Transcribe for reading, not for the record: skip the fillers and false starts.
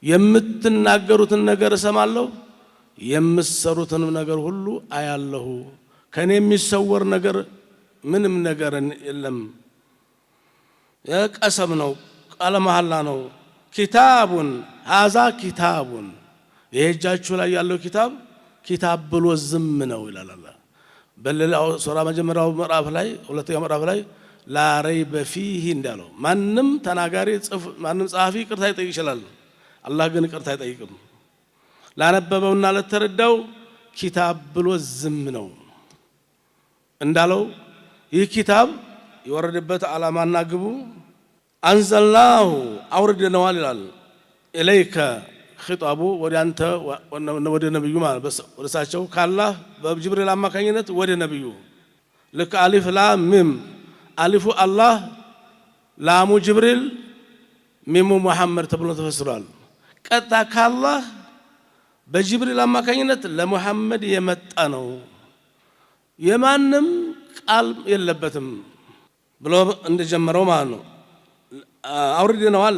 የምትናገሩትን ነገር እሰማለሁ የምትሰሩትን ነገር ሁሉ አያለሁ ከኔ የሚሰወር ነገር ምንም ነገር የለም የቀሰም ነው ቃለ መሐላ ነው ኪታቡን ሀዛ ኪታቡን የእጃችሁ ላይ ያለው ኪታብ ብሎ ዝም ነው ይላል አላህ በሌላው ሱራ መጀመሪያው ምዕራፍ ላይ ሁለተኛው ምዕራፍ ላይ ላ ረይበ ፊህ እንዳለው ማንም ተናጋሪ ማንም ጸሐፊ ይቅርታ ይጠይቅ ይችላል አላህ ግን ይቅርታ አይጠይቅም ላነበበውና ለተረዳው ኪታብ ብሎ ዝም ነው እንዳለው ይህ ኪታብ የወረደበት ዓላማና ግቡ አንዘልናሁ አውርደነዋል ይላል ኢለይከ ኺጣቡ ወደ አንተ ወደ ነብዩ ማለት ወደሳቸው ካላህ በጅብሪል አማካኝነት ወደ ነብዩ ለክ አሊፍ ላም ሚም አሊፉ አላህ ላሙ ጅብሪል ሚሙ መሐመድ ተብሎ ተፈስሯል ቀጣ ካላህ በጅብሪል አማካኝነት ለሙሐመድ የመጣ ነው የማንም ቃል የለበትም ብሎ እንደጀመረው ማለት ነው አውርደነዋል